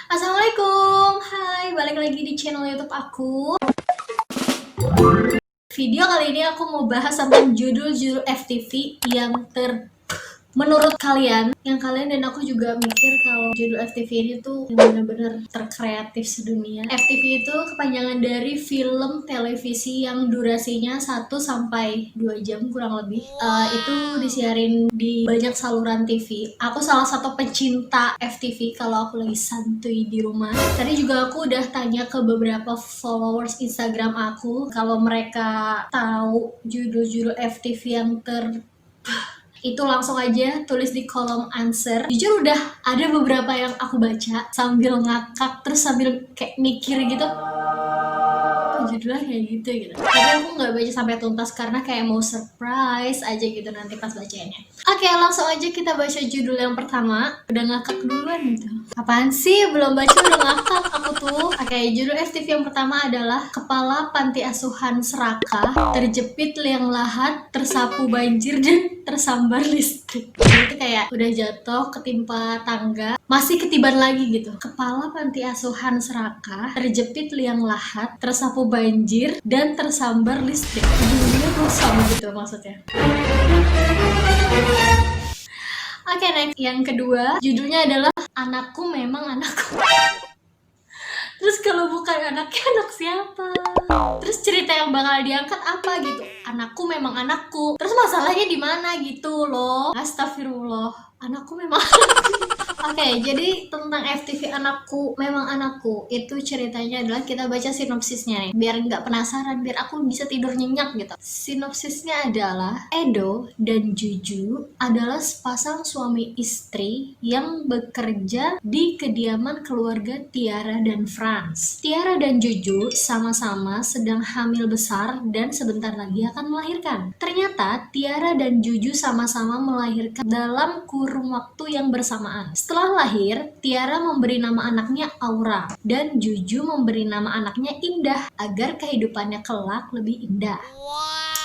Assalamualaikum, hai, balik lagi di channel YouTube aku. Video kali ini aku mau bahas tentang judul-judul FTV yang menurut kalian, yang kalian dan aku juga mikir kalau judul FTV ini tuh bener-bener terkreatif sedunia. FTV itu kepanjangan dari film televisi yang durasinya 1 sampai 2 jam kurang lebih. Itu disiarin di banyak saluran TV. Aku salah satu pencinta FTV kalau aku lagi santuy di rumah. Tadi juga aku udah tanya ke beberapa followers Instagram aku kalau mereka tahu judul-judul FTV yang itu langsung aja tulis di kolom answer. Jujur udah ada beberapa yang aku baca sambil ngakak terus sambil kayak mikir gitu, oh judulnya kayak gitu. Tapi aku nggak baca sampai tuntas karena kayak mau surprise aja gitu nanti pas bacanya. Oke, langsung aja kita baca judul yang pertama. Udah ngakak duluan gitu. Apaan sih, belum baca udah ngakak aku tuh. Oke, judul FTV yang pertama adalah Kepala Panti Asuhan Serakah terjepit liang lahat, tersapu banjir dan tersambar listrik. Itu kayak udah jatuh ketimpa tangga, masih ketiban lagi gitu. Kepala Panti Asuhan Serakah terjepit liang lahat, tersapu banjir dan tersambar listrik. Judulnya tuh sama gitu maksudnya. Oke, next. Yang kedua, judulnya adalah Anakku Memang Anakku. Terus kalau bukan anaknya, anak siapa? Terus cerita yang bakal diangkat apa gitu? Anakku memang anakku. Terus masalahnya di mana gitu loh? Astagfirullah. Anakku memang Oke, jadi tentang FTV Anakku Memang Anakku itu ceritanya adalah, kita baca sinopsisnya nih biar nggak penasaran, biar aku bisa tidur nyenyak gitu. Sinopsisnya adalah Edo dan Juju adalah sepasang suami istri yang bekerja di kediaman keluarga Tiara dan Franz. Tiara dan Juju sama-sama sedang hamil besar dan sebentar lagi akan melahirkan. Ternyata Tiara dan Juju sama-sama melahirkan dalam kurun waktu yang bersamaan. Setelah lahir, Tiara memberi nama anaknya Aura dan Juju memberi nama anaknya Indah agar kehidupannya kelak lebih indah.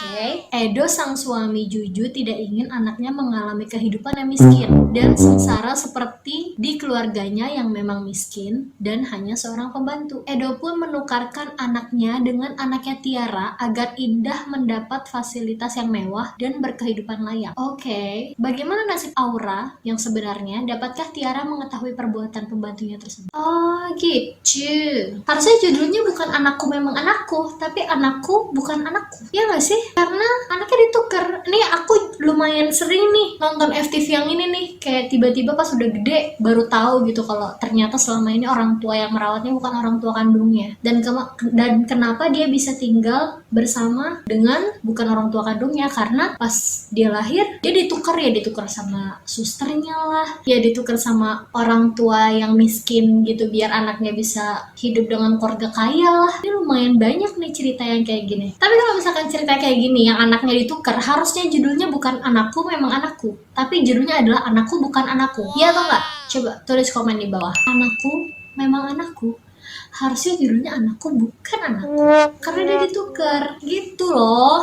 Oke. Edo sang suami Juju tidak ingin anaknya mengalami kehidupan yang miskin dan sengsara seperti di keluarganya yang memang miskin dan hanya seorang pembantu. Edo pun menukarkan anaknya dengan anaknya Tiara agar Indah mendapat fasilitas yang mewah dan berkehidupan layak. Oke, bagaimana nasib Aura yang sebenarnya? Dapatkah Tiara mengetahui perbuatan pembantunya tersebut? Oh gitu. Harusnya judulnya bukan Anakku Memang Anakku, tapi Anakku Bukan Anakku. Ya nggak sih? Karena anaknya ditukar. Nih aku lumayan sering nih nonton FTV yang ini nih, kayak tiba-tiba pas udah gede baru tahu gitu kalau ternyata selama ini orang tua yang merawatnya bukan orang tua kandungnya. Dan kenapa dia bisa tinggal bersama dengan bukan orang tua kandungnya, karena pas dia lahir dia ditukar sama susternya lah, ya ditukar sama orang tua yang miskin gitu biar anaknya bisa hidup dengan keluarga kaya lah. Ini lumayan banyak nih cerita yang kayak gini. Tapi kalau misalkan cerita kayak gini yang anaknya ditukar, harusnya judulnya bukan Anakku Memang Anakku, tapi judulnya adalah Anakku Bukan Anakku. Iya atau enggak? Coba tulis komen di bawah. Anakku Memang Anakku. Harusnya judulnya Anakku Bukan Anakku, karena dia ditukar gitu loh.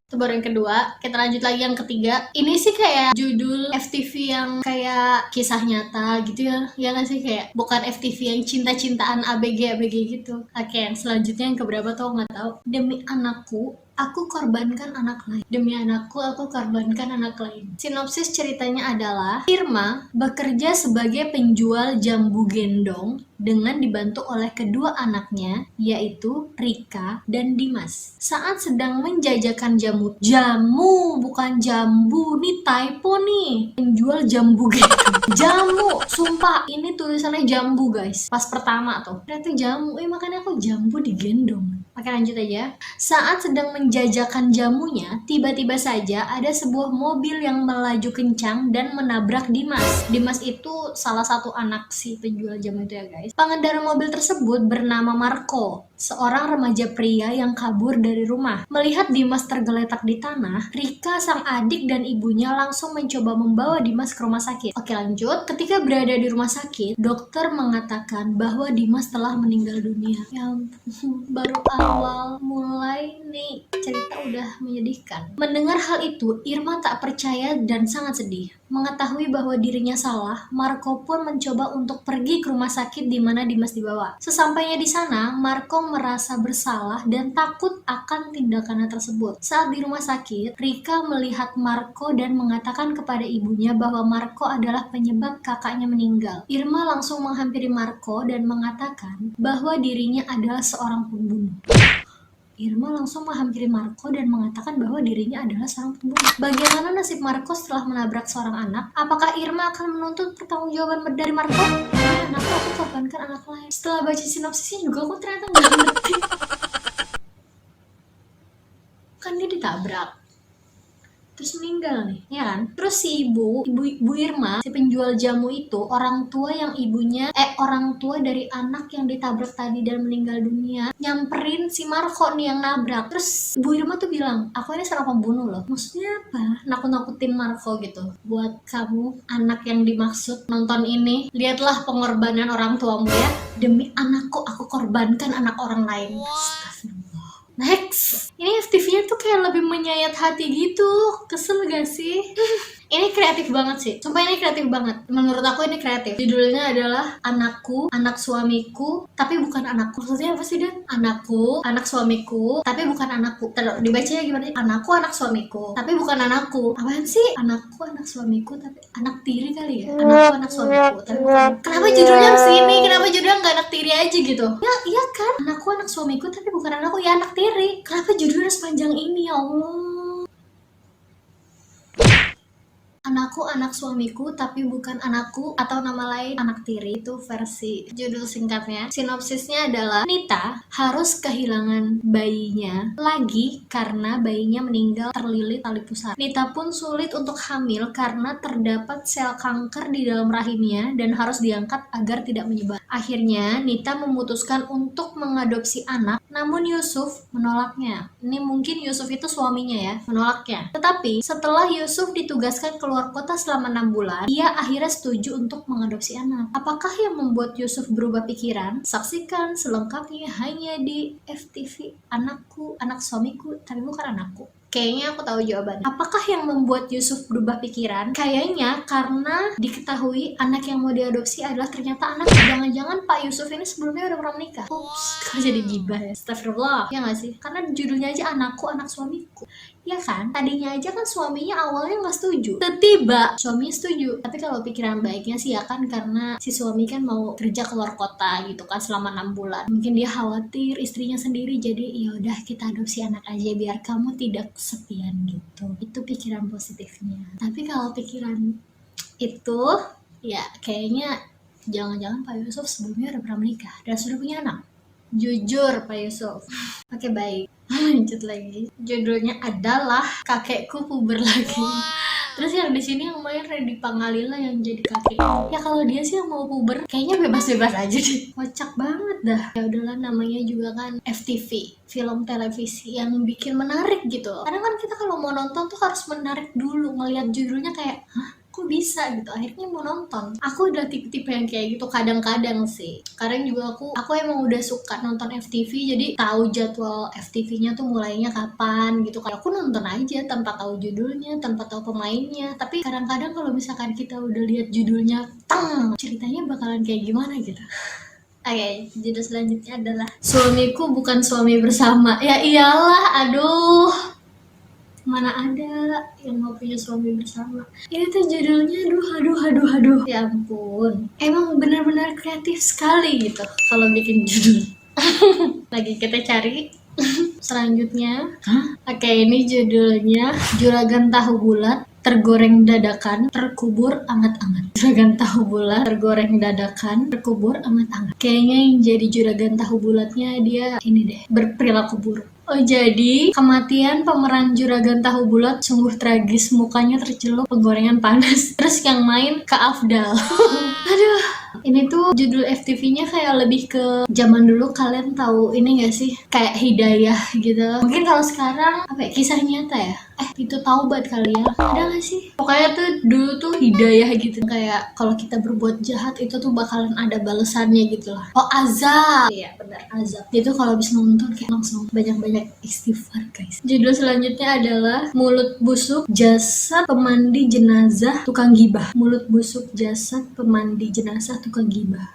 Itu baru yang kedua. Kita lanjut lagi yang ketiga. Ini sih kayak judul FTV yang kayak kisah nyata gitu ya. Ya nggak sih, kayak bukan FTV yang cinta-cintaan ABG gitu. Oke, yang selanjutnya yang keberapa tuh nggak tahu. Demi anakku, aku korbankan anak lain. Demi anakku, aku korbankan anak lain. Sinopsis ceritanya adalah Irma bekerja sebagai penjual jambu gendong dengan dibantu oleh kedua anaknya, yaitu Rika dan Dimas. Saat sedang menjajakan jamu bukan jambu, nih typo nih, penjual jambu gendong. Jamu, sumpah ini tulisannya jambu guys. Pas pertama tuh, ternyata jamu, makanya aku jambu digendong. Oke, lanjut aja. Saat sedang menjajakan jamunya, tiba-tiba saja ada sebuah mobil yang melaju kencang dan menabrak Dimas. Dimas itu salah satu anak si penjual jamu itu ya guys. Pengendara mobil tersebut bernama Marco. seorang remaja pria yang kabur dari rumah. Melihat Dimas tergeletak di tanah, Rika, sang adik dan ibunya langsung mencoba membawa Dimas ke rumah sakit. Oke, lanjut. Ketika berada di rumah sakit, dokter mengatakan bahwa Dimas telah meninggal dunia. Ya ampun, baru awal mulai nih cerita udah menyedihkan. Mendengar hal itu, Irma tak percaya dan sangat sedih. Mengetahui bahwa dirinya salah, Marco pun mencoba untuk pergi ke rumah sakit di mana Dimas dibawa. Sesampainya di sana, Marco merasa bersalah dan takut akan tindakannya tersebut. Saat di rumah sakit, Rika melihat Marco dan mengatakan kepada ibunya bahwa Marco adalah penyebab kakaknya meninggal. Irma langsung menghampiri Marco dan mengatakan bahwa dirinya adalah seorang pembunuh. Irma langsung menghampiri Marco dan mengatakan bahwa dirinya adalah seorang pembunuh. Bagaimana nasib Marco setelah menabrak seorang anak? Apakah Irma akan menuntut pertanggungjawaban dari Marco? Ini anakku, aku korbankan anak lain. Setelah baca sinopsisnya juga aku ternyata nggak ngerti. Kan dia ditabrak, terus meninggal nih, ya kan? Terus si ibu Irma, si penjual jamu itu, orang tua dari anak yang ditabrak tadi dan meninggal dunia, nyamperin si Marco nih yang nabrak. Terus Bu Irma tuh bilang, aku ini seorang pembunuh loh. Maksudnya apa? Nakut-nakutin Marco gitu. Buat kamu, anak yang dimaksud nonton ini, lihatlah pengorbanan orang tuamu ya. Demi anakku, aku korbankan anak orang lain. Astagfirullah. Next, ini FTV-nya tuh kayak lebih menyayat hati gitu. Kesel gak sih? Ini kreatif banget sih. Sumpah ini kreatif banget. Menurut aku ini kreatif. Judulnya adalah Anakku, Anak Suamiku, Tapi Bukan Anakku. Maksudnya apa sih, Dan? Anakku, anak suamiku, tapi bukan anakku. Dibacanya gimana? Anakku, anak suamiku, tapi bukan anakku. Apaan sih? Anakku, anak suamiku, tapi anak tiri kali ya? Anakku, anak suamiku, tapi bukan. Kenapa judulnya harus ini? Kenapa judulnya nggak anak tiri aja gitu? Ya, iya kan? Anakku, anak suamiku, tapi bukan anakku. Ya anak tiri. Kenapa judulnya sepanjang ini, ya Allah? Anakku, Anak Suamiku, Tapi Bukan Anakku, atau nama lain Anak Tiri, itu versi judul singkatnya. Sinopsisnya adalah Nita harus kehilangan bayinya lagi karena bayinya meninggal terlilit tali pusar. Nita pun sulit untuk hamil karena terdapat sel kanker di dalam rahimnya dan harus diangkat agar tidak menyebar. Akhirnya Nita memutuskan untuk mengadopsi anak, namun Yusuf menolaknya. Ini mungkin Yusuf itu suaminya ya, menolaknya. Tetapi setelah Yusuf ditugaskan keluar kota selama 6 bulan, ia akhirnya setuju untuk mengadopsi anak. Apakah yang membuat Yusuf berubah pikiran? Saksikan selengkapnya hanya di FTV Anakku, Anak Suamiku, Tapi Bukan Anakku. Kayaknya aku tahu jawabannya. Apakah yang membuat Yusuf berubah pikiran? Kayaknya karena diketahui anak yang mau diadopsi adalah ternyata anak. Jangan-jangan Pak Yusuf ini sebelumnya udah pernah menikah. Ups, kok jadi gibah ya? Astagfirullah. Ya nggak sih? Karena judulnya aja Anakku, Anak Suamiku. Ya kan? Tadinya aja kan suaminya awalnya nggak setuju. Tiba suaminya setuju. Tapi kalau pikiran baiknya sih ya kan, karena si suami kan mau kerja keluar kota gitu kan selama 6 bulan. Mungkin dia khawatir istrinya sendiri, jadi ya udah kita adopsi anak aja biar kamu tidak kesepian gitu. Itu pikiran positifnya. Tapi kalau pikiran itu ya kayaknya jangan-jangan Pak Yusuf sebelumnya udah pernah menikah dan sudah punya anak. Jujur Pak Yusuf. Oke, baik. Lanjut lagi. Judulnya adalah Kakekku Puber Lagi. Terus yang di sini yang main Randy Pangalila yang jadi kakek. Ya kalau dia sih yang mau puber, kayaknya bebas-bebas aja deh. Kocak banget dah. Ya udahlah, namanya juga kan FTV, film televisi yang bikin menarik gitu. Karena kan kita kalau mau nonton tuh harus menarik dulu, ngelihat judulnya kayak, hah? Kok bisa gitu, akhirnya mau nonton. Aku udah tipe-tipe yang kayak gitu kadang-kadang sih. Kadang juga aku emang udah suka nonton FTV, jadi tahu jadwal FTV-nya tuh mulainya kapan gitu. Kayak aku nonton aja tanpa tahu judulnya, tanpa tahu pemainnya. Tapi kadang-kadang kalau misalkan kita udah lihat judulnya, ceritanya bakalan kayak gimana gitu. Oke, judul selanjutnya adalah Suamiku Bukan Suami Bersama. Ya iyalah, aduh. Mana ada yang mau punya suami bersama. Ini tuh judulnya aduh. Ya ampun. Emang benar-benar kreatif sekali gitu kalau bikin judul. Lagi kita cari. Selanjutnya. Oke, ini judulnya Juragan Tahu Bulat tergoreng dadakan, terkubur anget-anget. Juragan tahu bulat, tergoreng dadakan, terkubur anget-anget. Kayaknya yang jadi juragan tahu bulatnya dia ini deh, berperilaku buruk. Oh, jadi kematian pemeran juragan tahu bulat sungguh tragis, mukanya tercelup penggorengan panas. Terus yang main Kak Afdal. Aduh, Ini tuh judul FTV-nya kayak lebih ke zaman dulu. Kalian tahu ini gak sih? Kayak Hidayah gitu. Mungkin kalau sekarang apa ya, kisah nyata ya? Itu tahu banget kali ya. Ada gak sih? Pokoknya tuh dulu tuh Hidayah gitu. Kayak kalau kita berbuat jahat itu tuh bakalan ada balasannya gitu lah. Oh, azab. Iya benar, azab. Itu kalau habis nonton kayak langsung banyak-banyak istighfar guys. Judul selanjutnya adalah Mulut Busuk Jasad Pemandi Jenazah Tukang Gibah. Mulut busuk jasad pemandi jenazah tukang gibah.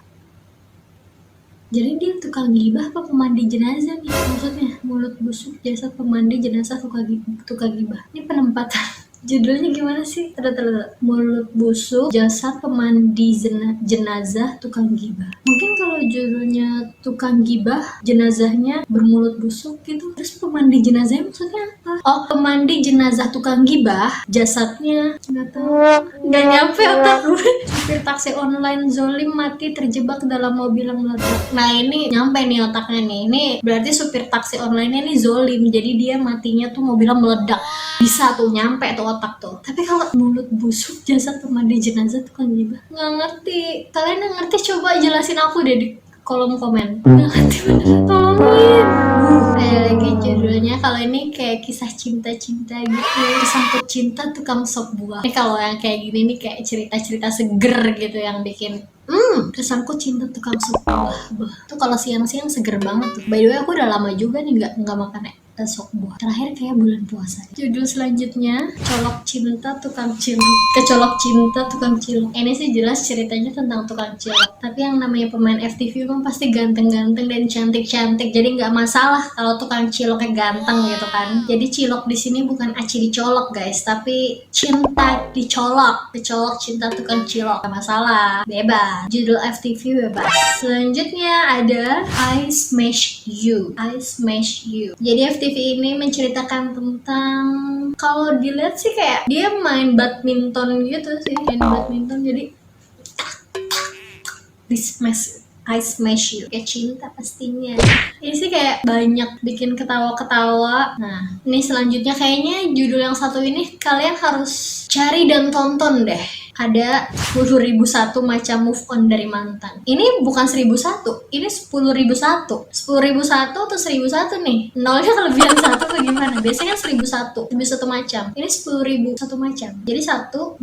Jadi dia tukang gibah apa pemandi jenazah nih maksudnya? Mulut busuk jasad pemandi jenazah tukang gibah. Ini penempatan. Judulnya gimana sih? Terus. Mulut busuk jasad pemandi jenazah tukang gibah. Mungkin kalau judulnya tukang gibah, jenazahnya bermulut busuk gitu. Terus pemandi jenazahnya maksudnya apa? Oh, pemandi jenazah tukang gibah, jasadnya nggak tahu. Nggak nyampe otak gue. Supir taksi online zolim mati terjebak dalam mobil yang meledak. Nah ini nyampe nih otaknya nih. Ini berarti supir taksi online ini zolim. Jadi dia matinya tuh mobilnya meledak. Bisa tuh nyampe tuh otak tuh. Tapi kalau mulut busuk jasad pemandi jenazah tukang gibah, nggak ngerti. Kalian yang ngerti coba jelasin aku deh di kolom komen. Nggak ngerti beneran, tolongin. Ada lagi judulnya, kalau ini kayak kisah cinta-cinta gitu. Kesangkut cinta tukang sop buah. Ini kalau yang kayak gini nih kayak cerita-cerita seger gitu yang bikin kesangkut cinta tukang sop buah. Tuh kalau siang-siang seger banget tuh. By the way aku udah lama juga nih nggak makan sop buah. Terakhir kayak bulan puasa. Judul selanjutnya Colok Cinta Tukang Cilok. Kecolok Cinta Tukang Cilok. Ini sih jelas ceritanya tentang tukang cilok. Tapi yang namanya pemain FTV memang pasti ganteng-ganteng dan cantik-cantik. Jadi nggak masalah kalau tukang ciloknya ganteng gitu kan. Jadi cilok di sini bukan aci dicolok guys, tapi cinta dicolok. Kecolok cinta tukang cilok. Gak masalah. Bebas. Judul FTV bebas. Selanjutnya ada I Smash You. I Smash You. Jadi FTV ini menceritakan tentang, kalau dilihat sih kayak dia main badminton gitu sih, main badminton jadi I smash you, kayak cinta pastinya. Ini sih kayak banyak bikin ketawa-ketawa. Nah ini selanjutnya kayaknya judul yang satu ini kalian harus cari dan tonton deh. Ada 10.001 macam move on dari mantan. Ini bukan 1.001, ini 10.001. 10.001 atau 1.001 nih? Nolnya kelebihan 1 atau gimana? Biasanya kan 1.001, 1.001 macam. Ini 10.001 macam. Jadi 10001.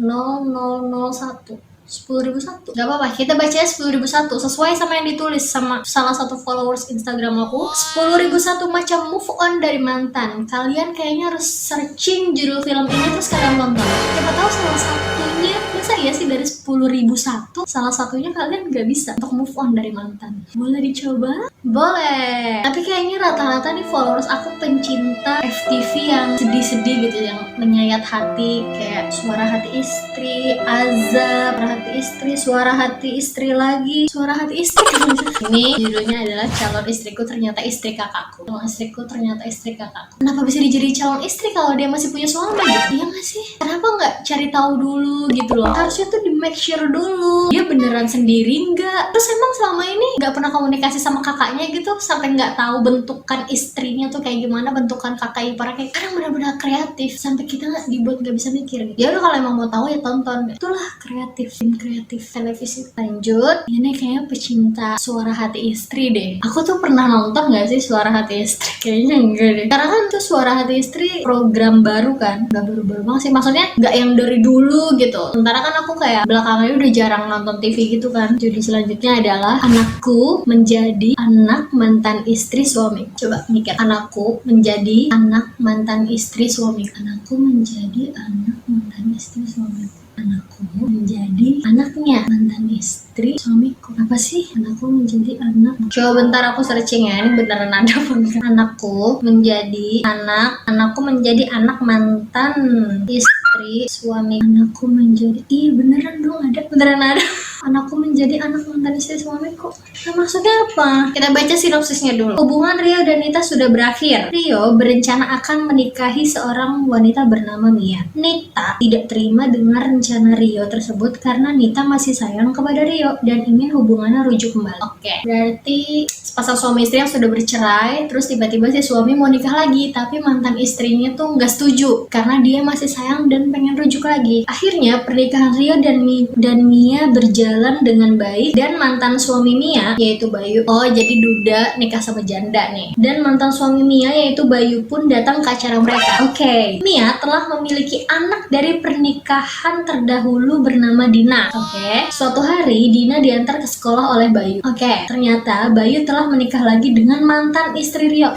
10.001. Gak apa-apa, kita bacanya 10.001 sesuai sama yang ditulis sama salah satu followers Instagram aku. 10.001 macam move on dari mantan. Kalian kayaknya harus searching judul film ini terus kalian nonton. Siapa tahu salah satunya, masa ya sih dari 10.001 salah satunya kalian gak bisa untuk move on dari mantan. Boleh dicoba? Boleh. Tapi kayaknya rata-rata nih followers aku pencinta FTV yang sedih-sedih gitu, yang menyayat hati, kayak Suara Hati Istri, Azab, Hati Istri, Suara Hati Istri lagi, Suara Hati Istri. Ini judulnya adalah Calon Istriku Ternyata Istri Kakakku. Calon Istriku Ternyata Istri Kakakku. Kenapa bisa dijadi calon istri kalau dia masih punya suami? Iya gak sih? Kenapa nggak cari tahu dulu gitu loh? Harusnya tuh di make sure dulu dia beneran sendiri nggak. Terus emang selama ini nggak pernah komunikasi sama kakaknya gitu sampai nggak tahu bentukan istrinya tuh kayak gimana, bentukan kakak iparnya kayak kadang benar-benar kreatif sampai kita nggak dibuat nggak bisa mikir gitu. Ya udah kalau emang mau tahu ya tonton. Itulah kreatif televisi. Lanjut, ini kayaknya pecinta Suara Hati Istri deh. Aku tuh pernah nonton gak sih Suara Hati Istri? Kayaknya enggak deh. Karena kan tuh Suara Hati Istri program baru kan, gak baru-baru banget sih. Maksudnya gak yang dari dulu gitu. Sementara kan aku kayak belakangan udah jarang nonton TV gitu kan. Jadi selanjutnya adalah Anakku Menjadi Anak Mantan Istri Suami. Coba mikir, anakku menjadi anak mantan istri suami. Anakku menjadi anak mantan istri suami. Anakku menjadi anaknya mantan istri suamiku. Apa sih anakku menjadi anak? Coba bentar aku searching ya, ini beneran ada apa enggak? Anakku menjadi anakku menjadi anak mantan istri suami. Anakku menjadi, iya beneran dong, ada, beneran ada. Anakku menjadi anak mantan istri suamiku. Nah, maksudnya apa? Kita baca sinopsisnya dulu. Hubungan Rio dan Nita sudah berakhir. Rio berencana akan menikahi seorang wanita bernama Mia. Nita tidak terima dengan rencana Rio tersebut karena Nita masih sayang kepada Rio dan ingin hubungannya rujuk kembali. Oke, berarti pasang suami istri yang sudah bercerai, terus tiba-tiba si suami mau nikah lagi, tapi mantan istrinya tuh nggak setuju karena dia masih sayang dan pengen rujuk lagi. Akhirnya pernikahan Rio dan Mia berjalan berjalan dengan baik dan mantan suami Mia yaitu Bayu, oh jadi Duda nikah sama janda nih, dan mantan suami Mia yaitu Bayu pun datang ke acara mereka. Oke, Mia telah memiliki anak dari pernikahan terdahulu bernama Dina. Oke, suatu hari Dina diantar ke sekolah oleh Bayu. Oke, ternyata Bayu telah menikah lagi dengan mantan istri Rio.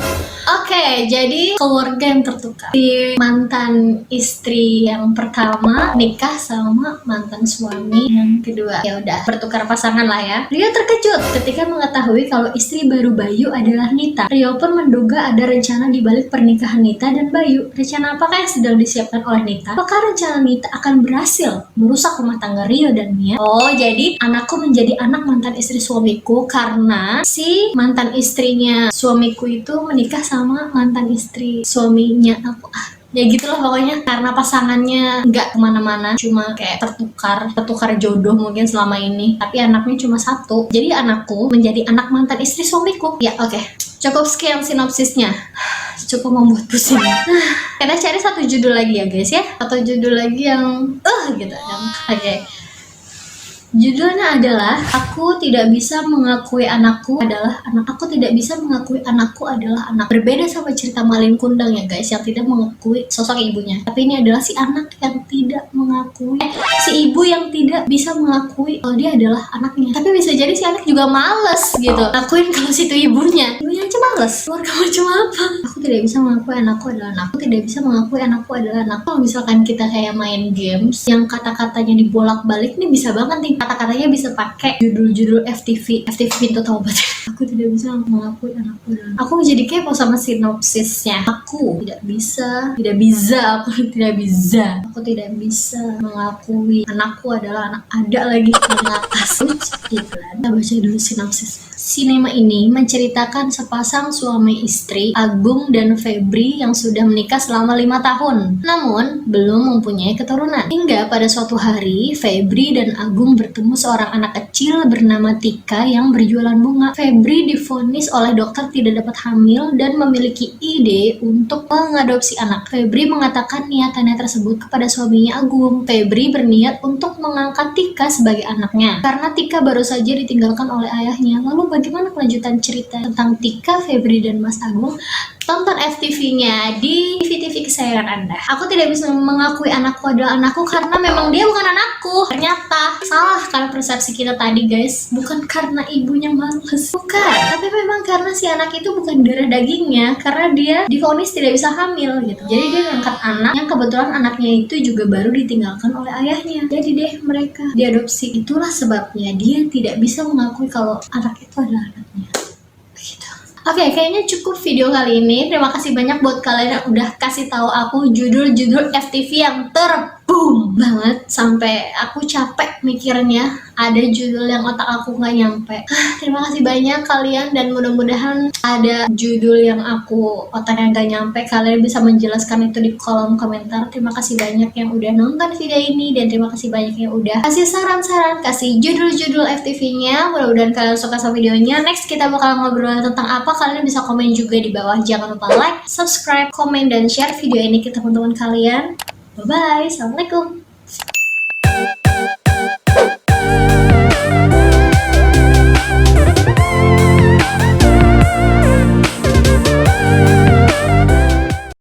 Oke, jadi keluarga yang tertukar. Si mantan istri yang pertama nikah sama mantan suami yang kedua. Ya udah, bertukar pasangan lah ya. Rio terkejut ketika mengetahui kalau istri baru Bayu adalah Nita. Rio pun menduga ada rencana di balik pernikahan Nita dan Bayu. Rencana apakah yang sedang disiapkan oleh Nita? Apakah rencana Nita akan berhasil merusak rumah tangga Rio dan Mia? Oh, jadi anakku menjadi anak mantan istri suamiku karena si mantan istrinya suamiku itu menikah sama mantan istri suaminya aku. Ya gitulah pokoknya, karena pasangannya nggak kemana-mana, cuma kayak tertukar jodoh mungkin selama ini, tapi anaknya cuma satu, jadi anakku menjadi anak mantan istri suamiku. Ya oke. Cukup sekian sinopsisnya, cukup membuat pusing. Kita cari satu judul lagi ya guys ya, atau judul lagi yang gitu. Oke. Judulnya adalah Aku Tidak Bisa Mengakui Anakku Adalah Anak. Aku tidak bisa mengakui anakku adalah anak. Berbeda sama cerita Malin Kundang ya guys, yang tidak mengakui sosok ibunya. Tapi ini adalah si anak yang tidak mengakui, si ibu yang tidak bisa mengakui kalau dia adalah anaknya. Tapi bisa jadi si anak juga males gitu ngakuin kalau situ ibunya. Ibunya aja males. Keluarga macam apa? Aku tidak bisa mengakui anakku adalah anak. Aku tidak bisa mengakui anakku adalah anak. Kalau misalkan kita kayak main games yang kata-katanya dibolak-balik, ini bisa banget nih kata-katanya bisa pakai judul-judul FTV pintu taubat. Aku tidak bisa mengakui anakku dan aku jadi kepo sama sinopsisnya. Aku tidak bisa mengakui anakku adalah anak. Ada lagi anak asli. Kita baca dulu sinopsis. Sinema ini menceritakan sepasang suami istri, Agung dan Febri, yang sudah menikah selama 5 tahun, namun belum mempunyai keturunan. Hingga pada suatu hari, Febri dan Agung bertemu seorang anak kecil bernama Tika yang berjualan bunga. Febri divonis oleh dokter tidak dapat hamil dan memiliki ide untuk mengadopsi anak. Febri mengatakan niatannya tersebut kepada suaminya Agung. Febri berniat untuk mengangkat Tika sebagai anaknya, karena Tika baru saja ditinggalkan oleh ayahnya. Lalu bagaimana kelanjutan cerita tentang Tika, Febri, dan Mas Agung? Tonton FTV-nya di TV-TV kesayangan Anda. Aku tidak bisa mengakui anakku adalah anakku karena memang dia bukan anakku. Ternyata salah karena persepsi kita tadi guys. Bukan karena ibunya males. Bukan. Tapi memang karena si anak itu bukan darah dagingnya. Karena dia divonis tidak bisa hamil gitu. Jadi dia ngangkat anak yang kebetulan anaknya itu juga baru ditinggalkan oleh ayahnya. Jadi deh mereka diadopsi. Itulah sebabnya dia tidak bisa mengakui kalau anak itu adalah anaknya. Begitu. Oke, kayaknya cukup video kali ini. Terima kasih banyak buat kalian yang udah kasih tahu aku judul-judul FTV yang terboom banget sampai aku capek mikirnya. Ada judul yang otak aku nggak nyampe. Terima kasih banyak kalian, dan mudah-mudahan ada judul yang aku otaknya nggak nyampe. Kalian bisa menjelaskan itu di kolom komentar. Terima kasih banyak yang udah nonton video ini, dan terima kasih banyak yang udah kasih saran-saran, kasih judul-judul FTV-nya. Mudah-mudahan kalian suka sama videonya. Next kita bakal ngobrol tentang apa, kalian bisa komen juga di bawah. Jangan lupa like, subscribe, komen, dan share video ini ke teman-teman kalian. Bye-bye. Assalamualaikum.